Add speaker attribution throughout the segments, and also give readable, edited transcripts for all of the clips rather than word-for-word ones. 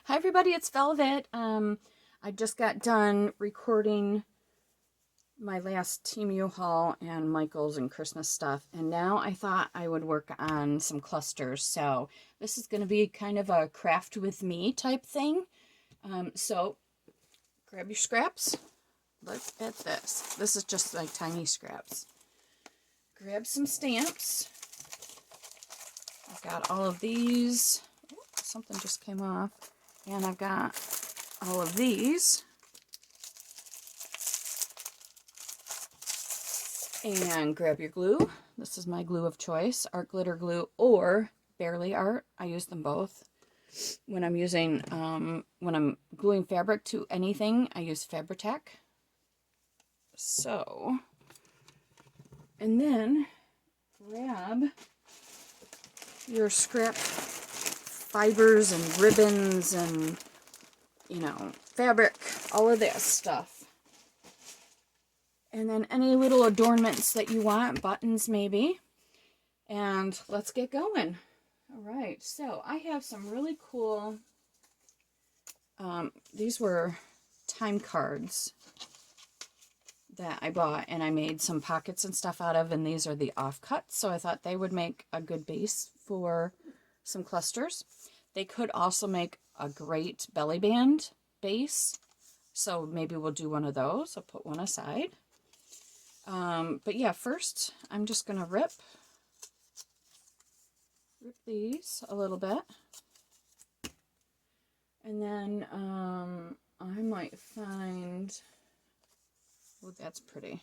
Speaker 1: Hi everybody, it's Velvet. I just got done recording my last Team U-Haul and Michaels and Christmas stuff, and now I thought I would work on some clusters. So this is going to be kind of a craft with me type thing. So grab your scraps. Look at this. This is just like tiny scraps. Grab some stamps. I've got all of these. Oh, something just came off. And I've got all of these. And grab your glue. This is my glue of choice, Art Glitter Glue or Bearly Art. I use them both. When I'm using, when I'm gluing fabric to anything, I use Fabri-Tac. So, and then grab your scrap fibers and ribbons and, you know, fabric, all of that stuff. And then any little adornments that you want, buttons maybe. And let's get going. All right, so I have some really cool, these were time cards that I bought and I made some pockets and stuff out of, and these are the offcuts, so I thought they would make a good base for some clusters. They could also make a great belly band base, so maybe we'll do one of those. I'll put one aside. But yeah, first I'm just going to rip these a little bit. And then I might find, oh, that's pretty.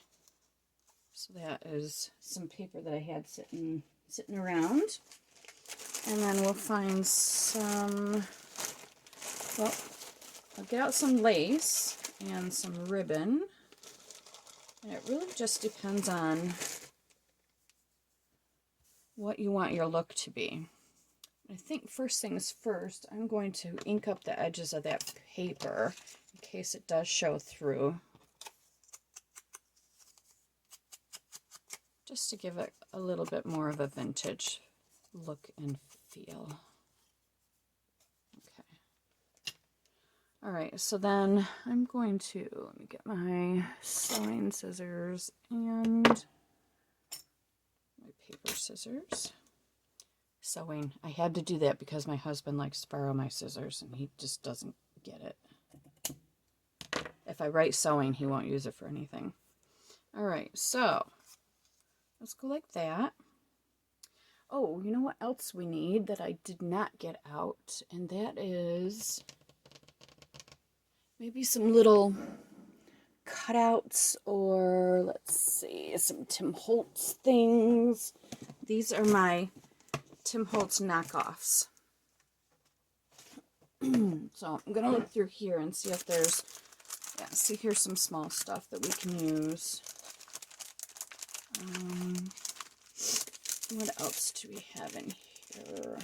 Speaker 1: So that is some paper that I had sitting around. And then we'll find some, well, I'll get out some lace and some ribbon. And it really just depends on what you want your look to be. I think first things first, I'm going to ink up the edges of that paper in case it does show through. Just to give it a little bit more of a vintage look and feel. Okay. All right, so then I'm going to, let me get my sewing scissors and my paper scissors. Sewing. I had to do that because my husband likes to borrow my scissors and he just doesn't get it. If I write sewing, he won't use it for anything. All right, so let's go like that. Oh, you know what else we need that I did not get out, and that is maybe some little cutouts, or let's see, some Tim Holtz things. These are my Tim Holtz knockoffs. So I'm going to look through here and see if there's, yeah, see here's some small stuff that we can use. What else do we have in here?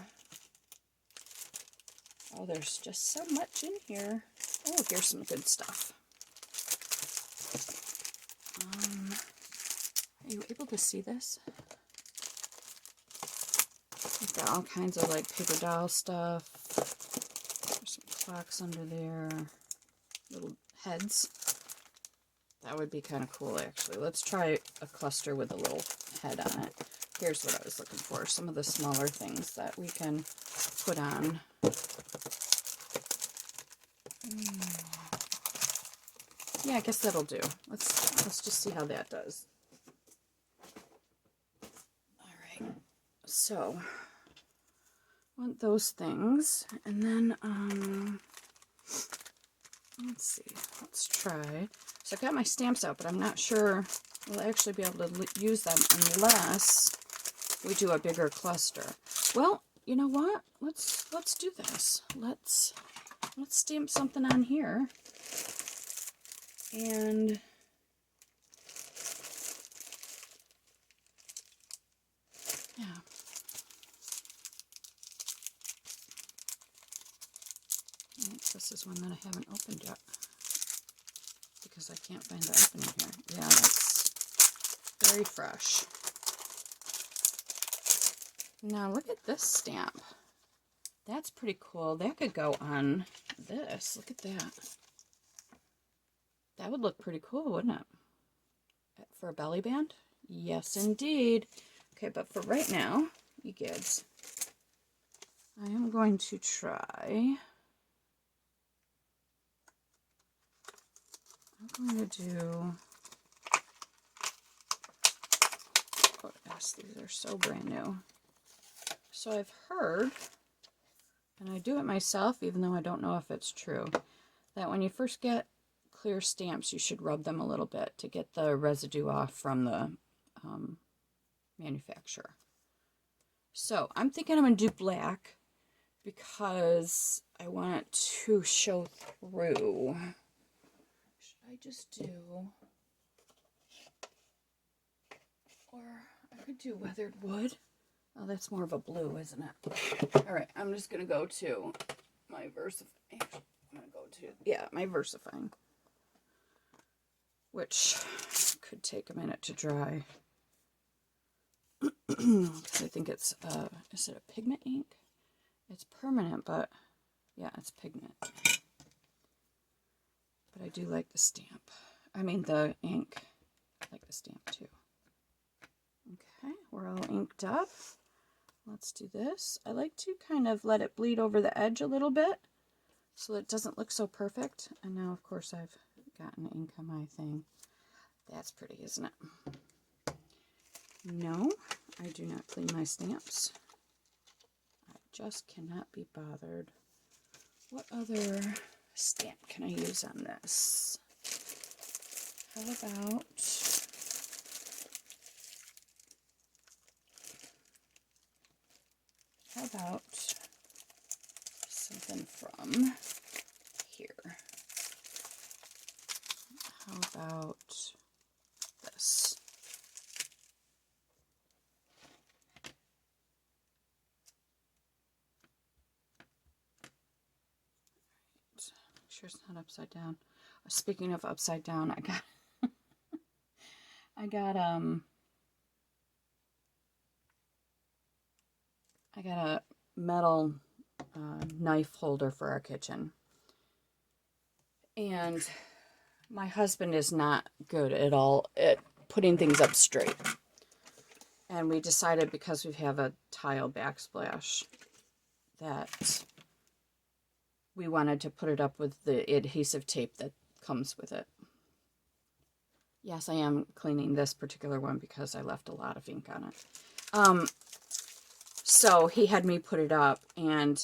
Speaker 1: Oh, there's just so much in here. Oh, here's some good stuff. Are you able to see this? We've got all kinds of like paper doll stuff. There's some clocks under there. Little heads. That would be kind of cool, actually. Let's try a cluster with a little head on it. Here's what I was looking for. Some of the smaller things that we can put on. Yeah, I guess that'll do. Let's just see how that does. All right. So, I want those things, and then let's see. Let's try. So I got my stamps out, but I'm not sure we'll actually be able to use them unless we do a bigger cluster. Well, you know what? Let's do this. Let's stamp something on here. And yeah. I think this is one that I haven't opened yet because I can't find the opening here. Yeah, that's very fresh. Now look at this stamp. That's pretty cool. That could go on this. Look at that. That would look pretty cool, wouldn't it? For a belly band? Yes, indeed. Okay, but for right now, you kids, I am going to try. I'm going to do. Oh, yes, these are so brand new. So I've heard, and I do it myself, even though I don't know if it's true, that when you first get clear stamps, you should rub them a little bit to get the residue off from the manufacturer. So I'm thinking I'm going to do black because I want it to show through. Should I just do, or I could do weathered wood. Oh, that's more of a blue, isn't it? All right, I'm just going to go to my VersaFine. I'm going to go to, yeah, my VersaFine, which could take a minute to dry. I think it's, is it a pigment ink? It's permanent, but yeah, it's pigment. But I do like the stamp. I mean, the ink. I like the stamp too. Okay, we're all inked up. Let's do this. I like to kind of let it bleed over the edge a little bit so it doesn't look so perfect. And now, of course, I've gotten ink on my thing. That's pretty, isn't it? No, I do not clean my stamps. I just cannot be bothered. What other stamp can I use on this? How about something from here? How about this? Make sure it's not upside down. Speaking of upside down, I got a metal knife holder for our kitchen. And my husband is not good at all at putting things up straight. And we decided, because we have a tile backsplash, that we wanted to put it up with the adhesive tape that comes with it. Yes, I am cleaning this particular one because I left a lot of ink on it. So he had me put it up, and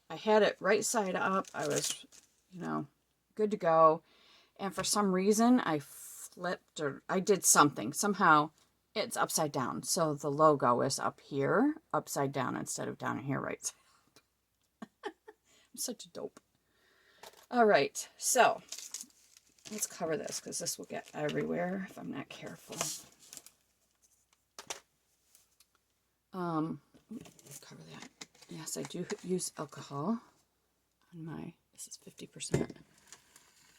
Speaker 1: I had it right side up. I was, good to go. And for some reason, I flipped, or I did something. Somehow, it's upside down. So the logo is up here, upside down, instead of down here, right side up. I'm such a dope. All right, so let's cover this, because this will get everywhere if I'm not careful. Cover that. Yes, I do use alcohol on my, this is 50%.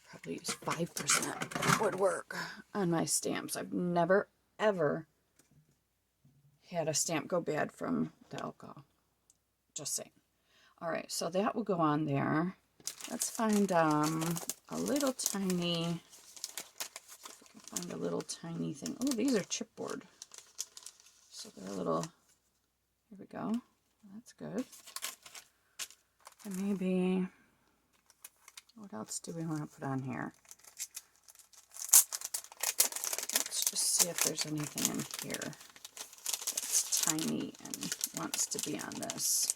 Speaker 1: Probably use 5% would work on my stamps. I've never, ever had a stamp go bad from the alcohol. Just saying. All right, so that will go on there. Let's find a little tiny, if we can find a little tiny thing. Oh, these are chipboard. So they're a little, here we go. That's good. And maybe, what else do we want to put on here? Let's just see if there's anything in here that's tiny and wants to be on this.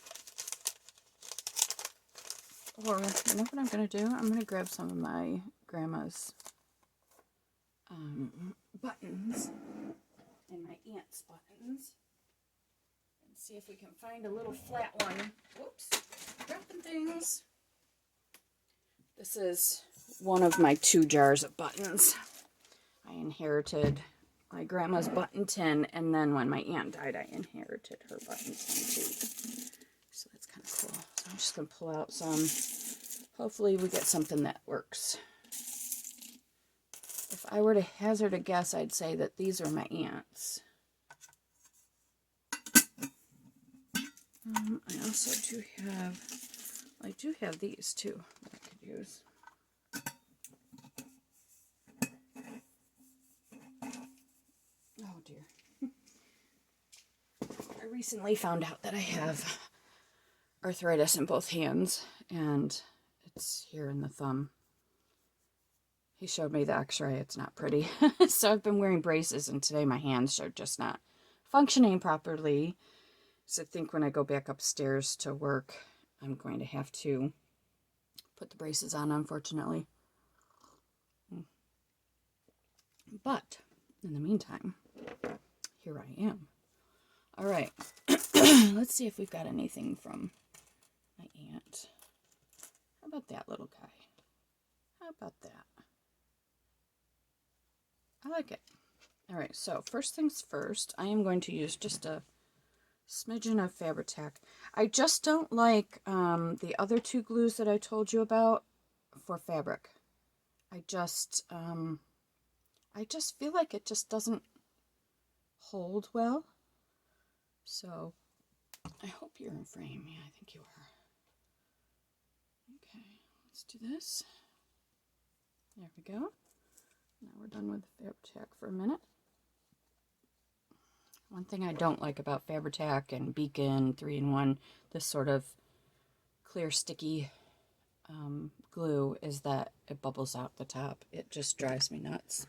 Speaker 1: Or, you know what I'm going to do? I'm going to grab some of my grandma's buttons and my aunt's buttons and see if we can find a little flat one. Whoops, dropping things. This is one of my 2 jars of buttons. I inherited my grandma's button tin, and then when my aunt died, I inherited her button tin too. So that's kind of cool. So I'm just going to pull out some. Hopefully we get something that works. If I were to hazard a guess, I'd say that these are my aunt's. I also do have these too that I could use. Oh dear. I recently found out that I have arthritis in both hands, and it's here in the thumb. He showed me the x-ray. It's not pretty. So I've been wearing braces, and today my hands are just not functioning properly. So I think when I go back upstairs to work, I'm going to have to put the braces on, unfortunately. But in the meantime, here I am. All right. Let's see if we've got anything from my aunt. How about that little guy? How about that? I like it. All right, so first things first, I am going to use just a smidgen of Fabri-Tac. I just don't like the other two glues that I told you about for fabric. I just feel like it just doesn't hold well. So I hope you're in frame. Yeah, I think you are. Okay, let's do this. There we go. Now we're done with the Fabri-Tac for a minute. One thing I don't like about Fabri-Tac and Beacon 3-in-1, this sort of clear sticky glue, is that it bubbles out the top. It just drives me nuts.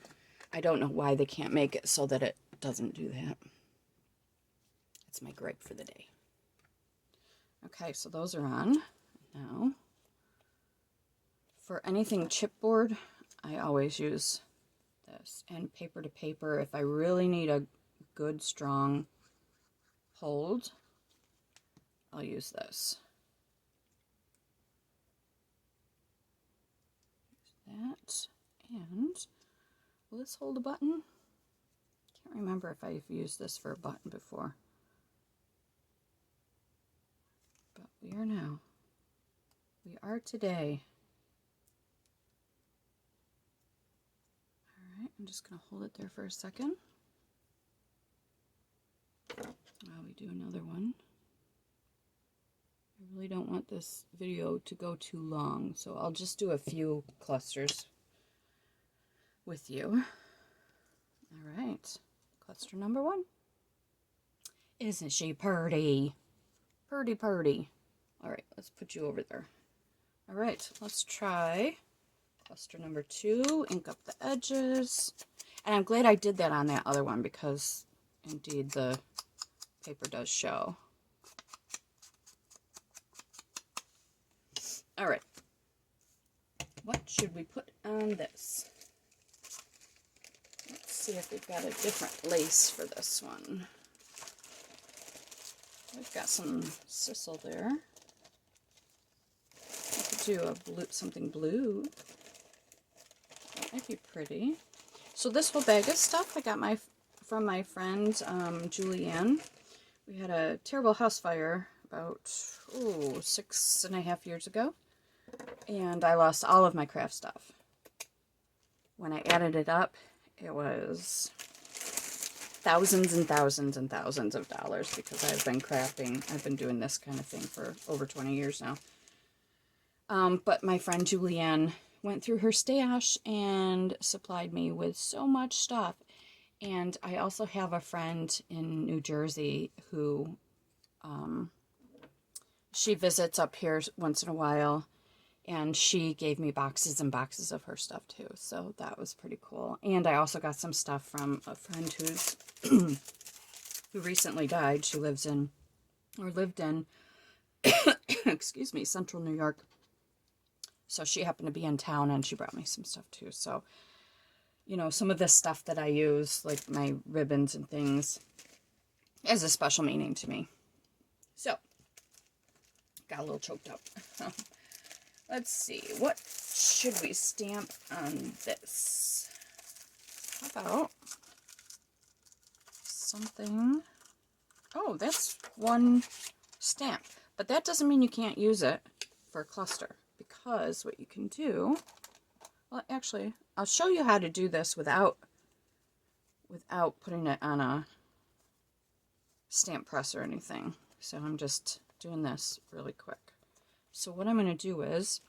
Speaker 1: I don't know why they can't make it so that it doesn't do that. It's my gripe for the day. Okay, so those are on. Now, for anything chipboard, I always use this. And paper to paper, if I really need a good strong hold, I'll use this. Use that. And will this hold a button? Can't remember if I've used this for a button before. But we are now. We are today. Alright, I'm just going to hold it there for a second while we do another one. I really don't want this video to go too long, so I'll just do a few clusters with you. Alright, cluster number 1. Isn't she purty? Purty, purty. Alright, let's put you over there. Alright, let's try cluster number 2. Ink up the edges. And I'm glad I did that on that other one because indeed the paper does show. Alright, what should we put on this? Let's see if we've got a different lace for this one. We've got some sisal there. I could do a blue, something blue. That might be pretty. So this whole bag of stuff I got from my friend Julianne. We had a terrible house fire about 6.5 years ago, and I lost all of my craft stuff. When I added it up, it was thousands and thousands and thousands of dollars because I've been crafting. I've been doing this kind of thing for over 20 years now. But my friend Julianne went through her stash and supplied me with so much stuff. And I also have a friend in New Jersey who she visits up here once in a while, and she gave me boxes and boxes of her stuff too. So that was pretty cool. And I also got some stuff from a friend who's who recently died. She lived in excuse me, Central New York. So she happened to be in town and she brought me some stuff too. So, you know, some of this stuff that I use, like my ribbons and things, has a special meaning to me. So, got a little choked up. Let's see, what should we stamp on this? How about something? Oh, that's one stamp. But that doesn't mean you can't use it for a cluster. Because what you can do, well, actually, I'll show you how to do this without putting it on a stamp press or anything. So I'm just doing this really quick. So what I'm going to do is,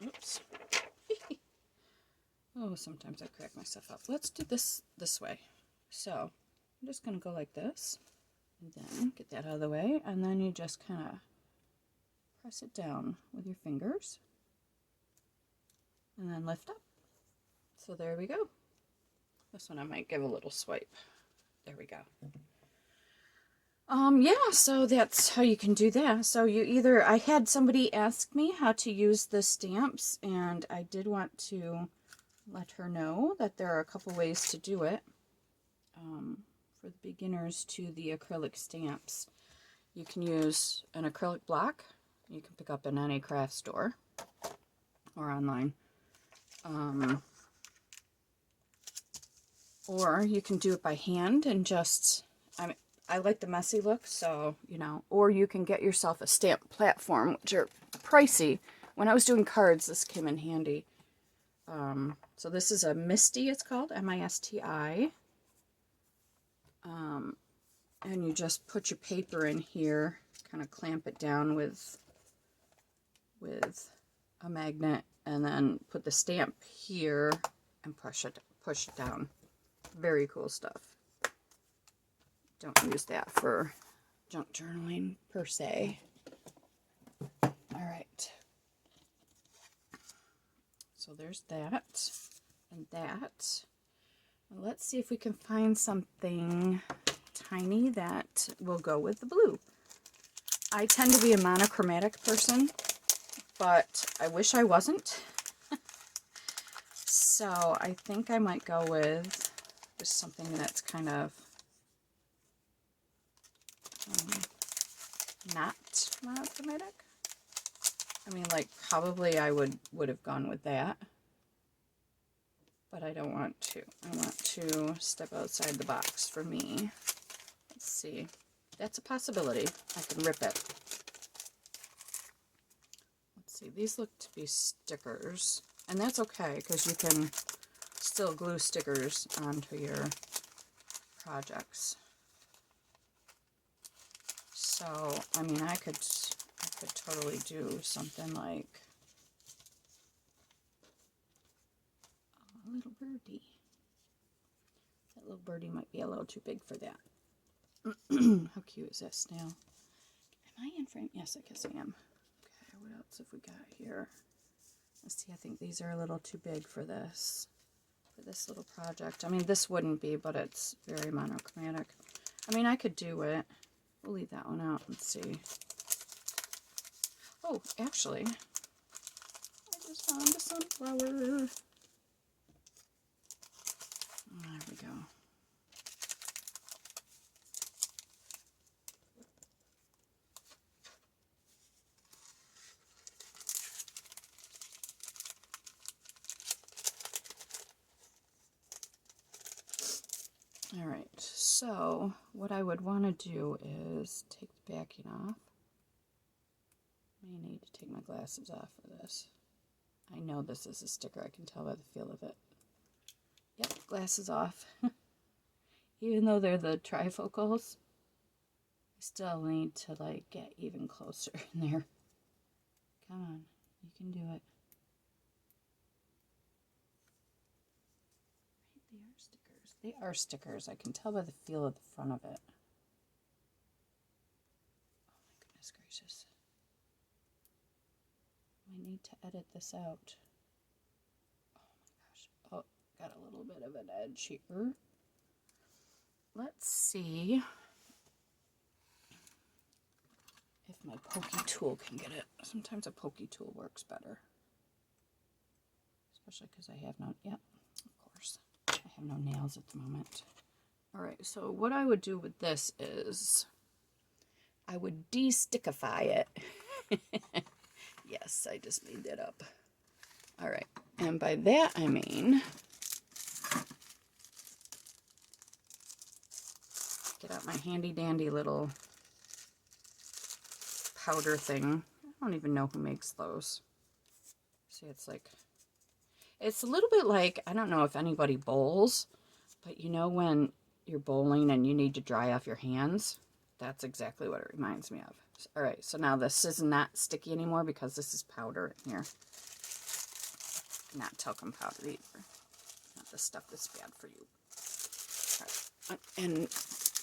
Speaker 1: oops. Oh, sometimes I crack myself up. Let's do this way. So I'm just going to go like this, and then get that out of the way, and then you just kind of press it down with your fingers, and then lift up. So there we go. This one I might give a little swipe. There we go. Yeah, so that's how you can do that. So I had somebody ask me how to use the stamps, and I did want to let her know that there are a couple ways to do it. For the beginners to the acrylic stamps, you can use an acrylic block. You can pick up in any craft store or online. Or you can do it by hand and just, I like the messy look, so, you know, or you can get yourself a stamp platform, which are pricey. When I was doing cards, this came in handy. So this is a Misty, it's called, M-I-S-T-I. And you just put your paper in here, kind of clamp it down with a magnet, and then put the stamp here and push it down. Very cool stuff. Don't use that for junk journaling per se. All right. So there's that and that. Well, let's see if we can find something tiny that will go with the blue. I tend to be a monochromatic person, but I wish I wasn't. So I think I might go with just something that's kind of not monochromatic. I mean, like, probably I would have gone with that, but I don't want to. I want to step outside the box for me. Let's see. That's a possibility. I can rip it. Let's see. These look to be stickers, and that's okay because you can still glue stickers onto your projects. So, I mean, I could totally do something like a little birdie. That little birdie might be a little too big for that. How cute is that snail? Am I in frame? Yes, I guess I am. Okay, what else have we got here? Let's see, I think these are a little too big for this little project. I mean, this wouldn't be, but it's very monochromatic. I mean, I could do it. We'll leave that one out. Let's see. Oh, actually, I just found a sunflower. There we go. All right, so what I would want to do is take the backing off. I may need to take my glasses off for this. I know this is a sticker. I can tell by the feel of it. Yep, glasses off. Even though they're the trifocals, I still need to, like, get even closer in there. Come on, you can do it. Right, they are stickers. They are stickers. I can tell by the feel of the front of it. Oh my goodness gracious. I need to edit this out. Oh my gosh. Oh, got a little bit of an edge here. Let's see if my pokey tool can get it. Sometimes a pokey tool works better. Especially because I have no, yeah, of course. I have no nails at the moment. All right, so what I would do with this is I would de-stickify it. Yes, I just made that up. All right, and by that I mean get out my handy dandy little powder thing. I don't even know who makes those. See, it's like, it's a little bit like, I don't know if anybody bowls, but you know when you're bowling and you need to dry off your hands. That's exactly what it reminds me of. All right, so now this is not sticky anymore because this is powder in here. Not talcum powder either. Not the stuff that's bad for you. All right. And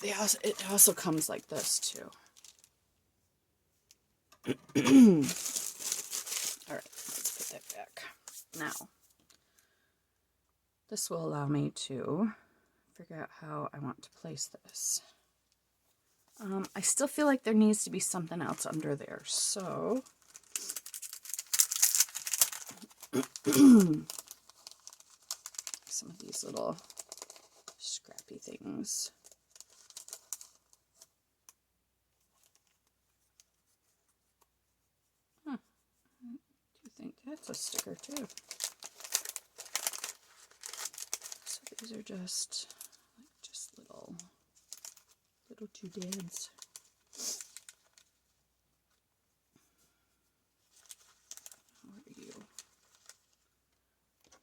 Speaker 1: it also comes like this too. All right, let's put that back. Now, this will allow me to figure out how I want to place this. I still feel like there needs to be something else under there, so some of these little scrappy things. Huh. I do think that's a sticker too. So these are just little doodads. Where are you?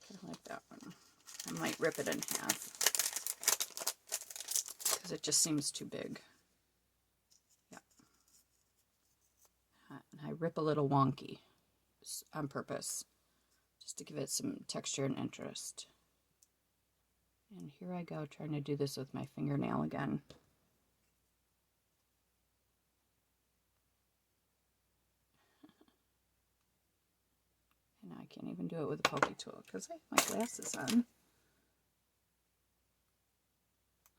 Speaker 1: Kind of like that one. I might rip it in half because it just seems too big. Yeah. And I rip a little wonky on purpose just to give it some texture and interest. And here I go trying to do this with my fingernail again. And now I can't even do it with a pokey tool because I have my glasses on.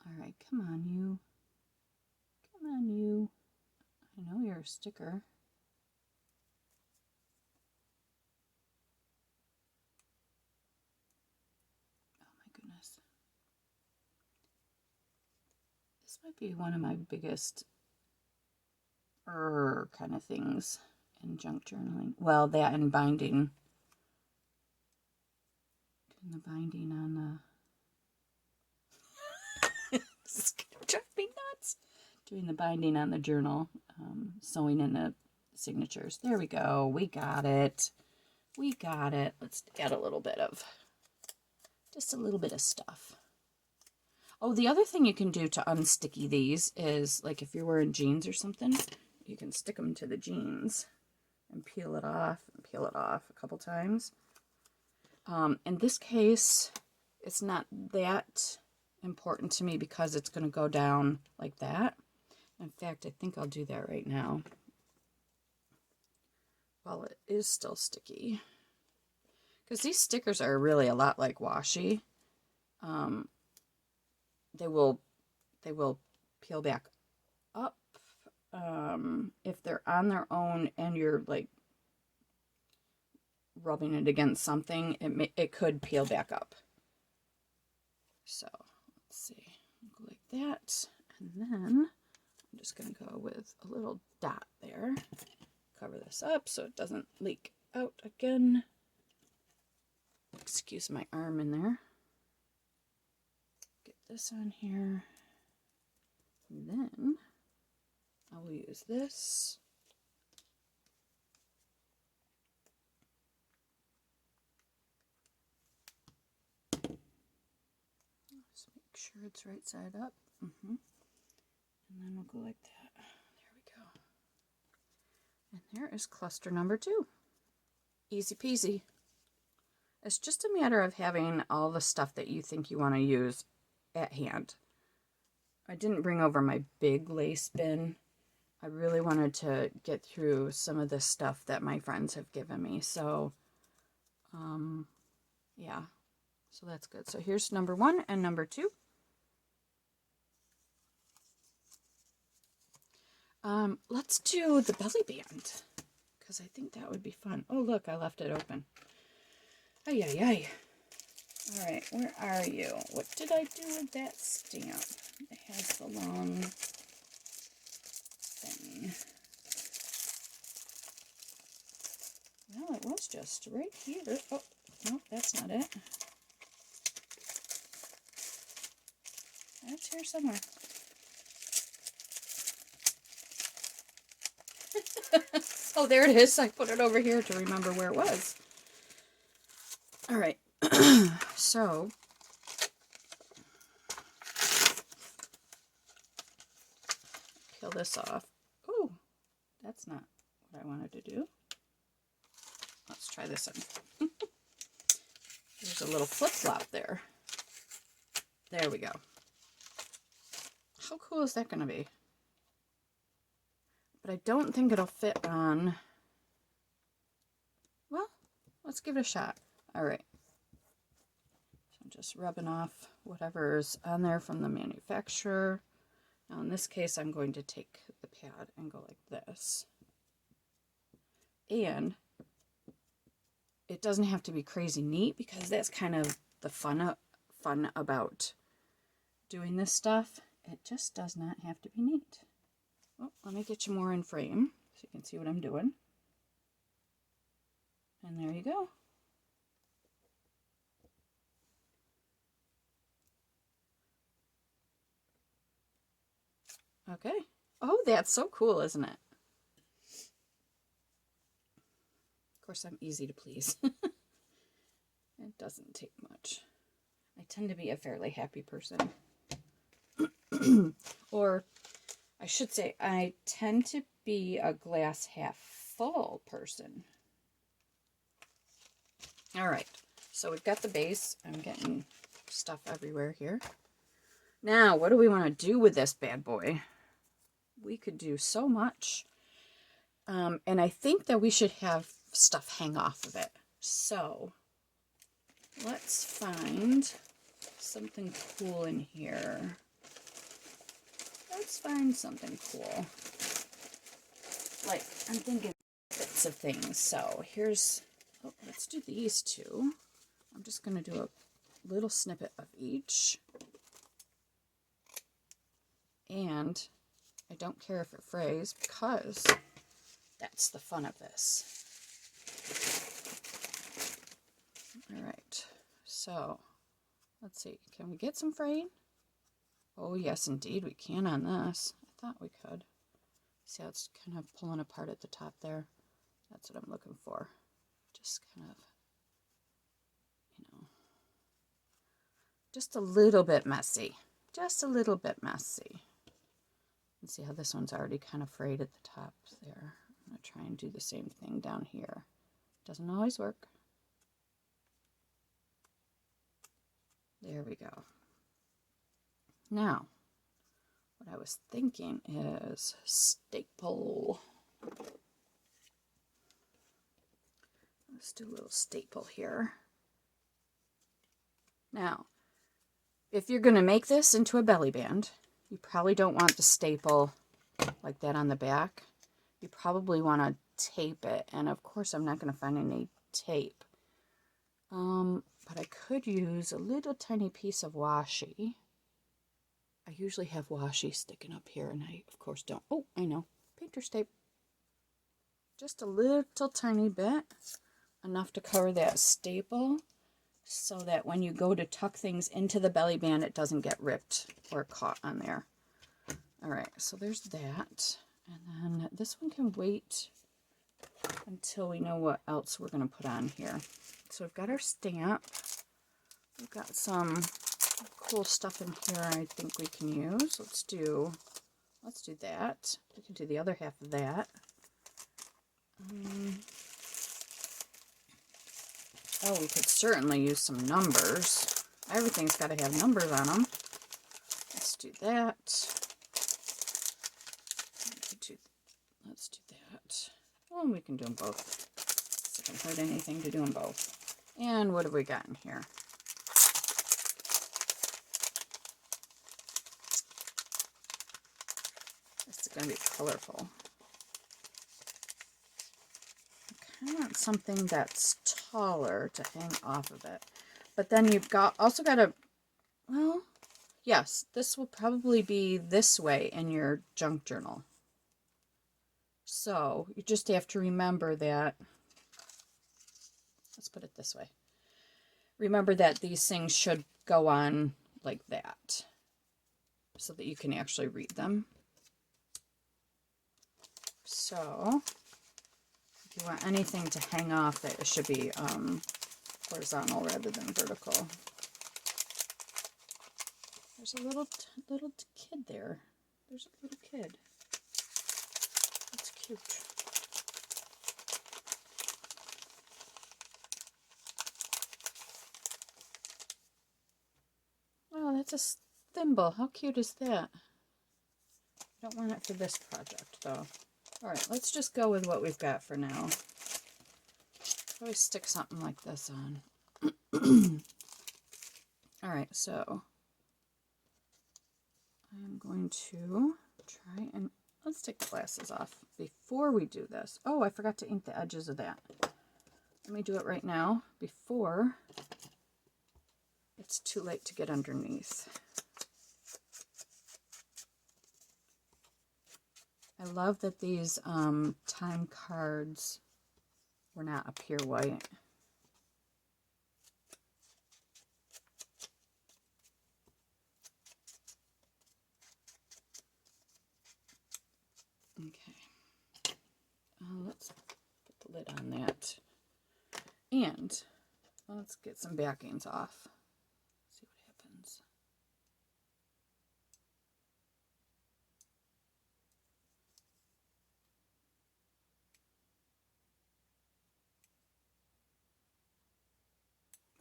Speaker 1: Alright, come on you. Come on you. I know you're a sticker. Oh my goodness. This might be one of my biggest kind of things in junk journaling. Well, that and binding. Doing the binding on the... This is going to drive me nuts. Doing the binding on the journal. Sewing in the signatures. There we go. We got it. We got it. Let's add a little bit of... Just a little bit of stuff. Oh, the other thing you can do to unsticky these is, like if you're wearing jeans or something, you can stick them to the jeans and peel it off a couple times. In this case, it's not that important to me because it's going to go down like that. In fact, I think I'll do that right now while it is still sticky. Because these stickers are really a lot like washi. They will peel back up if they're on their own and you're like rubbing it against something. It could peel back up. So let's see, go like that, and then I'm just gonna go with a little dot there. Cover this up so it doesn't leak out again. Excuse my arm in there. Get this on here. And then I will use this. Just make sure it's right side up. And then we'll go like that. There we go. And there is cluster number 2. Easy peasy. It's just a matter of having all the stuff that you think you want to use at hand. I didn't bring over my big lace bin. I really wanted to get through some of the stuff that my friends have given me. So, yeah. So that's good. So here's number 1 and number 2. Let's do the belly band, because I think that would be fun. Oh, look, I left it open. Ay, ay, ay. All right, where are you? What did I do with that stamp? It has the long thing. Well, it was just right here. Oh, no, that's not it. It's here somewhere. Oh, there it is. I put it over here to remember where it was. All right. So, peel this off. Oh, that's not what I wanted to do. Let's try this one. There's a little flip-flop there. There we go. How cool is that going to be? But I don't think it'll fit on. Well, let's give it a shot. All right. So I'm just rubbing off whatever's on there from the manufacturer. Now in this case, I'm going to take the pad and go like this. And it doesn't have to be crazy neat, because that's kind of the fun about doing this stuff. It just does not have to be neat. Oh, let me get you more in frame so you can see what I'm doing. And there you go. Okay. Oh, that's so cool, isn't it? Of course, I'm easy to please. It doesn't take much. I tend to be a fairly happy person. Or I should say, I tend to be a glass half full person. All right, so we've got the base. I'm getting stuff everywhere here. Now, what do we want to do with this bad boy? We could do so much. And I think that we should have stuff hang off of it. So let's find something cool in here. Let's find something cool. Like, I'm thinking bits of things. So here's, oh, let's do these two. I'm just going to do a little snippet of each. And I don't care if it frays, because that's the fun of this. All right, so let's see. Can we get some fraying? Oh, yes, indeed, we can on this. I thought we could. See how it's kind of pulling apart at the top there? That's what I'm looking for. Just kind of, you know, just a little bit messy. Just a little bit messy. And see how this one's already kind of frayed at the top there. I'm going to try and do the same thing down here. Doesn't always work. There we go. Now, what I was thinking is staple. Let's do a little staple here. Now, if you're going to make this into a belly band, you probably don't want the staple like that on the back. You probably want to tape it, and of course I'm not going to find any tape. But I could use a little tiny piece of washi. I usually have washi sticking up here, and I of course don't. Oh, I know, painter's tape. Just a little tiny bit, enough to cover that staple, so that when you go to tuck things into the belly band, it doesn't get ripped or caught on there. All right, so there's that. And then this one can wait until we know what else we're going to put on here. So we've got our stamp. We've got some cool stuff in here I think we can use. Let's do that. We can do the other half of that. Oh, we could certainly use some numbers. Everything's got to have numbers on them. Let's do that. Let's do that. Well, we can do them both. It doesn't hurt anything to do them both. And what have we got in here? This is going to be colorful. I want something that's taller to hang off of it. But then you've also got to, well, yes, this will probably be this way in your junk journal. So you just have to remember that, let's put it this way. Remember that these things should go on like that so that you can actually read them. So if you want anything to hang off, it should be horizontal rather than vertical. There's a little kid there. There's a little kid. cute. Oh, that's a thimble. How cute is that? I don't want it for this project, though. All right, let's just go with what we've got for now. Always stick something like this on. All right, so I'm going to try and let's take the glasses off before we do this. Oh, I forgot to ink the edges of that. Let me do it right now before it's too late to get underneath. I love that these time cards were not a pure white. Okay. Let's put the lid on that. And let's get some backings off. See what happens.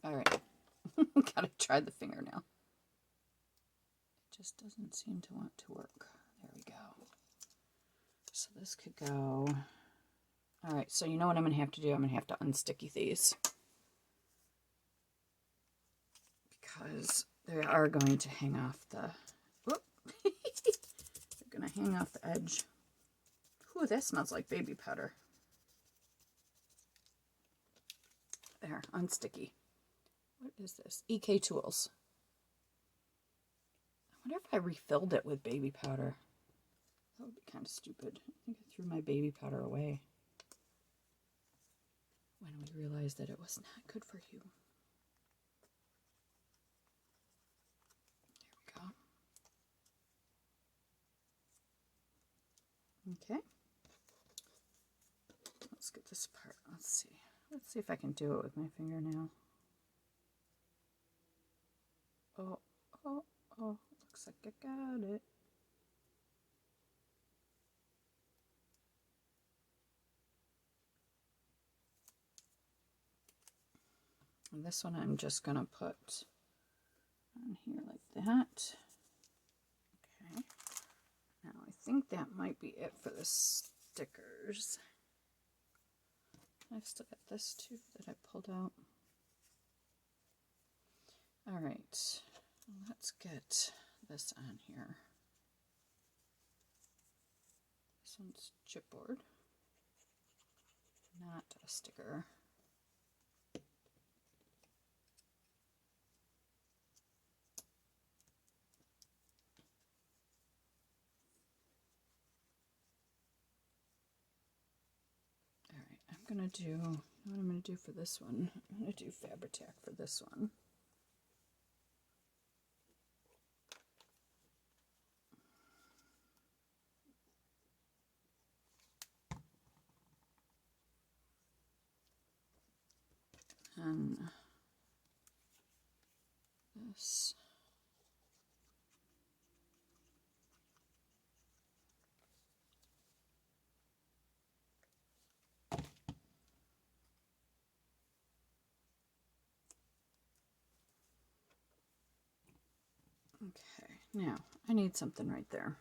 Speaker 1: All right. Gotta try the fingernail. It just doesn't seem to want to work. There we go. So this could go. All right, so you know what I'm gonna have to do? I'm gonna have to unsticky these because they are going to hang off the, whoop. They're gonna hang off the edge. Ooh, that smells like baby powder. There, unsticky. What is this? EK Tools. I wonder if I refilled it with baby powder. That would be kind of stupid. I think I threw my baby powder away when we realized that it was not good for you. There we go. Okay. Let's get this apart. Let's see. Let's see if I can do it with my fingernail. Oh, oh, oh. Looks like I got it. And this one I'm just going to put on here like that. Okay. Now I think that might be it for the stickers. I've still got this too that I pulled out. All right, let's get this on here. This one's chipboard, not a sticker. All right, I'm gonna do, you know what I'm gonna do for this one? I'm gonna do Fabri-Tac for this one. And this. Okay, now I need something right there.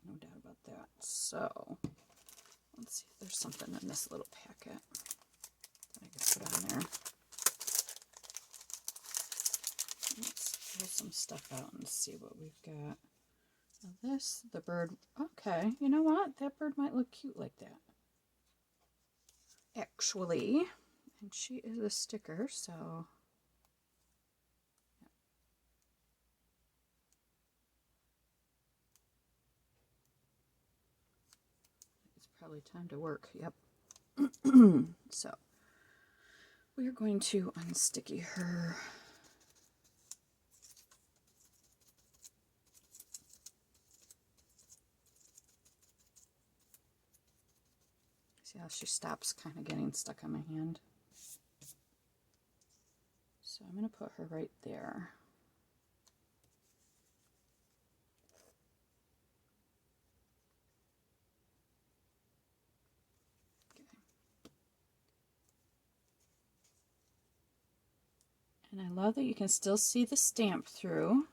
Speaker 1: No doubt about that. So let's see if there's something in this little packet that I can put on there. Let's pull some stuff out and see what we've got. Now this, the bird, okay, you know what? That bird might look cute like that. Actually, and she is a sticker, so it's probably time to work. Yep. So we're going to unsticky her. See how she stops kind of getting stuck on my hand? So I'm going to put her right there. And I love that you can still see the stamp through.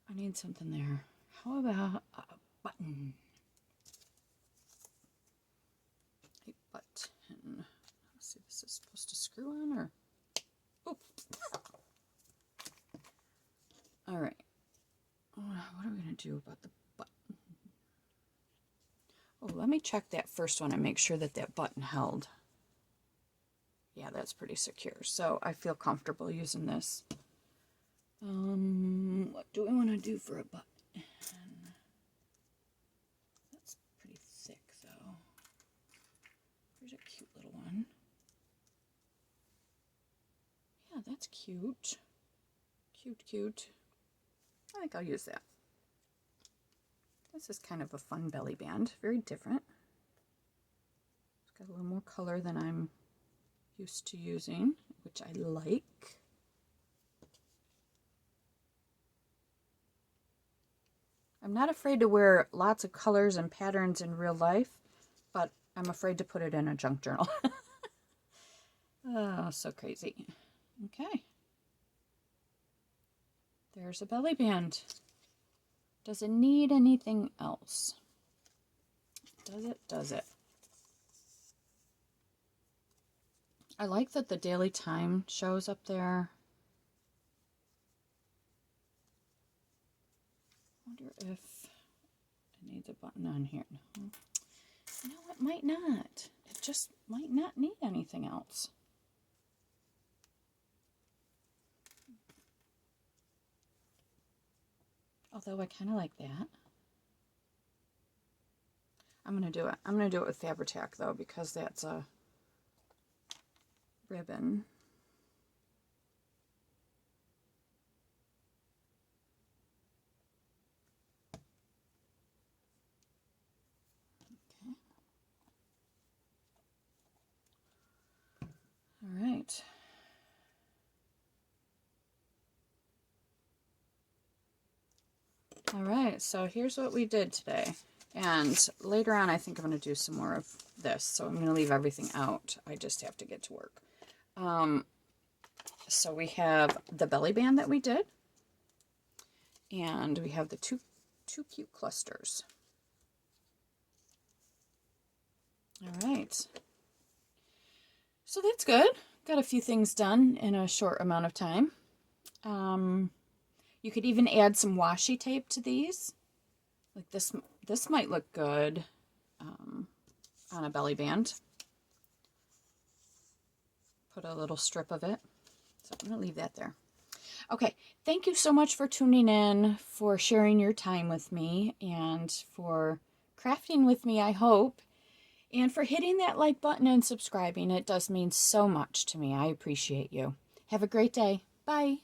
Speaker 1: I need something there. How about a button? A button. Let's see, this is supposed to screw on or... Oop. All right. What are we going to do about the button? Oh, let me check that first one and make sure that that button held. Yeah, that's pretty secure. So I feel comfortable using this. What do we want to do for a button? That's pretty thick, though. Here's a cute little one. Yeah, that's cute. Cute, cute. I think I'll use that. This is kind of a fun belly band. Very different. It's got a little more color than I'm used to using, which I like. I'm not afraid to wear lots of colors and patterns in real life, but I'm afraid to put it in a junk journal. Oh, so crazy. Okay. There's a belly band. Does it need anything else? Does it? Does it? I like that the daily time shows up there. I wonder if it needs a button on here. No. You know, it might not. It just might not need anything else. Although I kind of like that. I'm going to do it. I'm going to do it with Fabri-Tac, though, because that's a ribbon. Okay. All right. All right, so here's what we did today. And later on, I think I'm going to do some more of this. So I'm going to leave everything out. I just have to get to work. So we have the belly band that we did. And we have the two cute clusters. All right. So that's good. Got a few things done in a short amount of time. You could even add some washi tape to these. Like this might look good on a belly band. Put a little strip of it. So I'm going to leave that there. Okay, thank you so much for tuning in, for sharing your time with me, and for crafting with me, I hope, and for hitting that like button and subscribing. It does mean so much to me. I appreciate you. Have a great day. Bye.